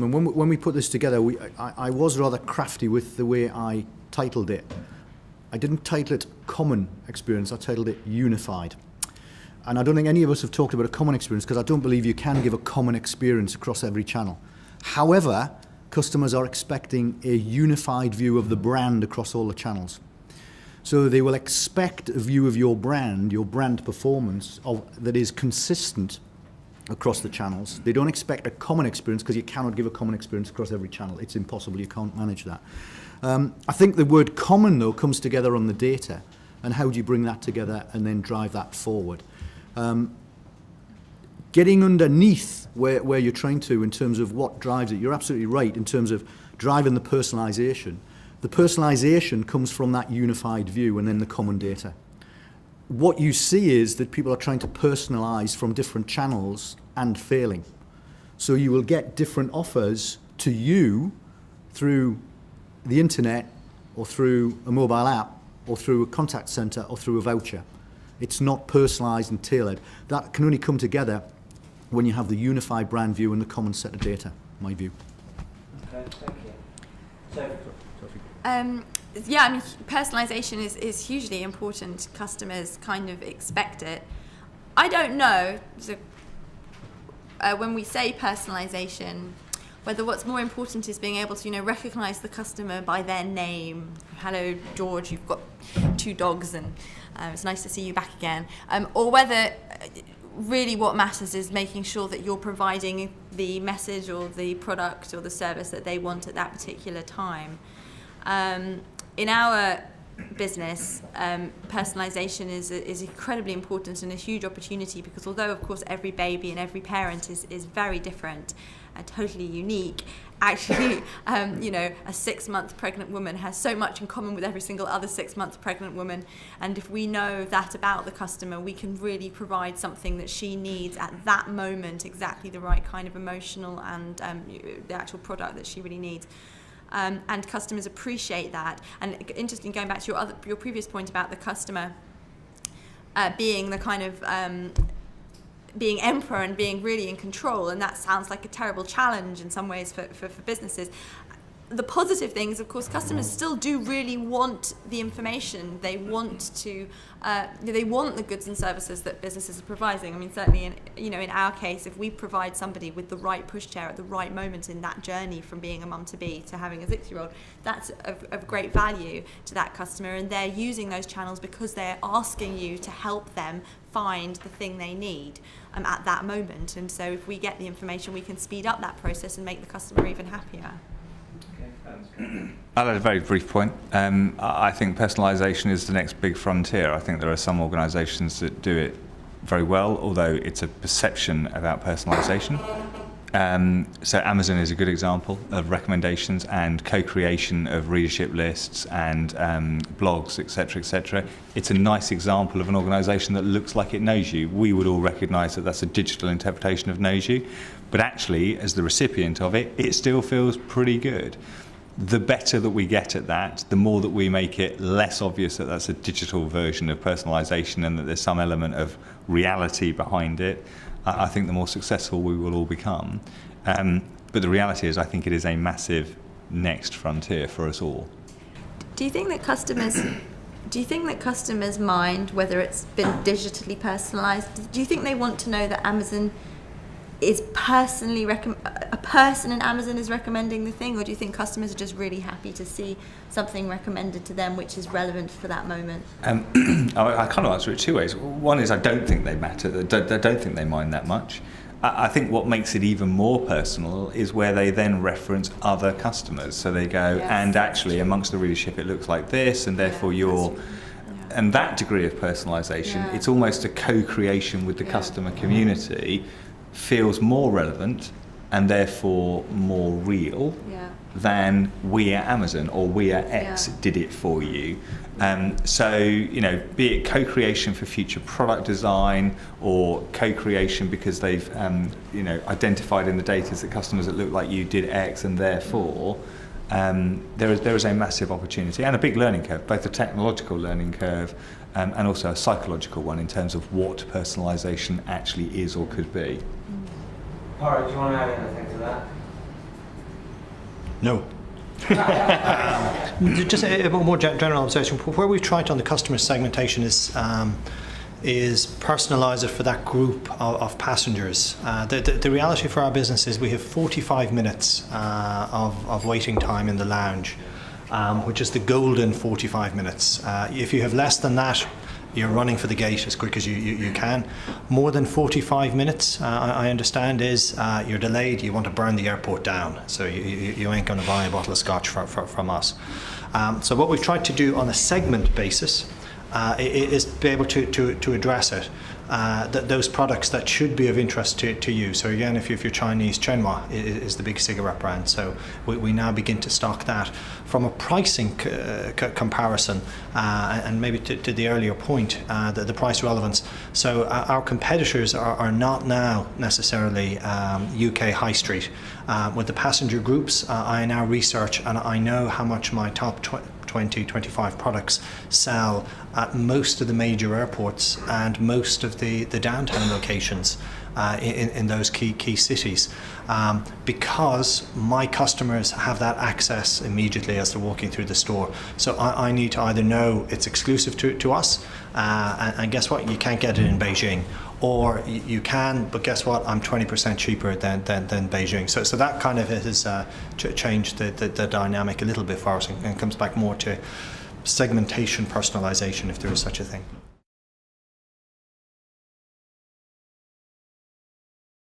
And when we put this together, I was rather crafty with the way I titled it. I didn't title it Common Experience, I titled it Unified. And I don't think any of us have talked about a common experience because I don't believe you can give a common experience across every channel. However, customers are expecting a unified view of the brand across all the channels. So they will expect a view of your brand performance that is consistent across the channels. They don't expect a common experience because you cannot give a common experience across every channel. It's impossible, you can't manage that. I think the word common, though, comes together on the data, and how do you bring that together and then drive that forward? Getting underneath where you're trying to in terms of what drives it, you're absolutely right in terms of driving the personalisation. The personalisation comes from that unified view and then the common data. What you see is that people are trying to personalise from different channels and failing. So you will get different offers to you through the internet or through a mobile app or through a contact centre or through a voucher. It's not personalised and tailored. That can only come together when you have the unified brand view and the common set of data, my view. Okay, thank you. Yeah, I mean, personalisation is hugely important. Customers kind of expect it. I don't know, so, when we say personalisation, whether what's more important is being able to, recognise the customer by their name. Hello, George, you've got 2 dogs and it's nice to see you back again. Or whether really what matters is making sure that you're providing the message or the product or the service that they want at that particular time. In our business, personalisation is incredibly important and a huge opportunity because although, of course, every baby and every parent is very different and totally unique, actually, a 6-month pregnant woman has so much in common with every single other 6-month pregnant woman. And if we know that about the customer, we can really provide something that she needs at that moment, exactly the right kind of emotional and the actual product that she really needs. And customers appreciate that. And interesting, going back to your previous point about the customer being the kind of being emperor and being really in control, and that sounds like a terrible challenge in some ways for businesses. The positive things, of course, customers still do really want the information. They want to, they want the goods and services that businesses are providing. I mean, certainly in our case, if we provide somebody with the right pushchair at the right moment in that journey from being a mum to be to having a 6-year-old, that's of great value to that customer, and they're using those channels because they're asking you to help them find the thing they need at that moment. And so if we get the information, we can speed up that process and make the customer even happier. I'll add a very brief point. I think personalisation is the next big frontier. I think there are some organisations that do it very well, although it's a perception about personalisation. So Amazon is a good example of recommendations and co-creation of readership lists and blogs, etc., etc. It's a nice example of an organisation that looks like it knows you. We would all recognise that that's a digital interpretation of knows you, but actually, as the recipient of it, it still feels pretty good. The better that we get at that, the more that we make it less obvious that that's a digital version of personalisation and that there's some element of reality behind it, I think the more successful we will all become. But the reality is I think it is a massive next frontier for us all. Do you think that customers mind whether it's been digitally personalised? Do you think they want to know that Amazon is personally a person in Amazon is recommending the thing, or do you think customers are just really happy to see something recommended to them which is relevant for that moment? I kind of answer it 2 ways. One is I don't think they matter. I don't think they mind that much. I think what makes it even more personal is where they then reference other customers. So they go, yes, and actually amongst the readership it looks like this, and therefore you're... And that degree of personalisation, it's almost a co-creation with the customer community, feels more relevant and therefore more real than we at Amazon or we at X did it for you. So, be it co-creation for future product design or co-creation because they've, identified in the data that customers that look like you did X and therefore there is a massive opportunity and a big learning curve, both a technological learning curve and also a psychological one in terms of what personalisation actually is or could be. Alright, do you want to add anything to that? No. Just a more general observation. Where we've tried on the customer segmentation is personalise it for that group of passengers. The reality for our business is we have 45 minutes of waiting time in the lounge, which is the golden 45 minutes. If you have less than that, you're running for the gate as quick as you can. More than 45 minutes, I understand, is you're delayed, you want to burn the airport down, so you ain't going to buy a bottle of scotch from us. So what we've tried to do on a segment basis is be able to address it. Those products that should be of interest to you. So again, if you're Chinese, Chenhua is the big cigarette brand. So we now begin to stock that. From a pricing comparison, and maybe to the earlier point, the price relevance. So our competitors are not now necessarily UK high street. With the passenger groups, I now research and I know how much my top 20, 25 products sell at most of the major airports and most of the downtown locations in those key cities, because my customers have that access immediately as they're walking through the store. So I need to either know it's exclusive to us, and guess what, you can't get it in Beijing, or you can, but guess what, I'm 20% cheaper than Beijing. So that kind of has changed the dynamic a little bit for us, and comes back more to segmentation, personalization, if there is such a thing.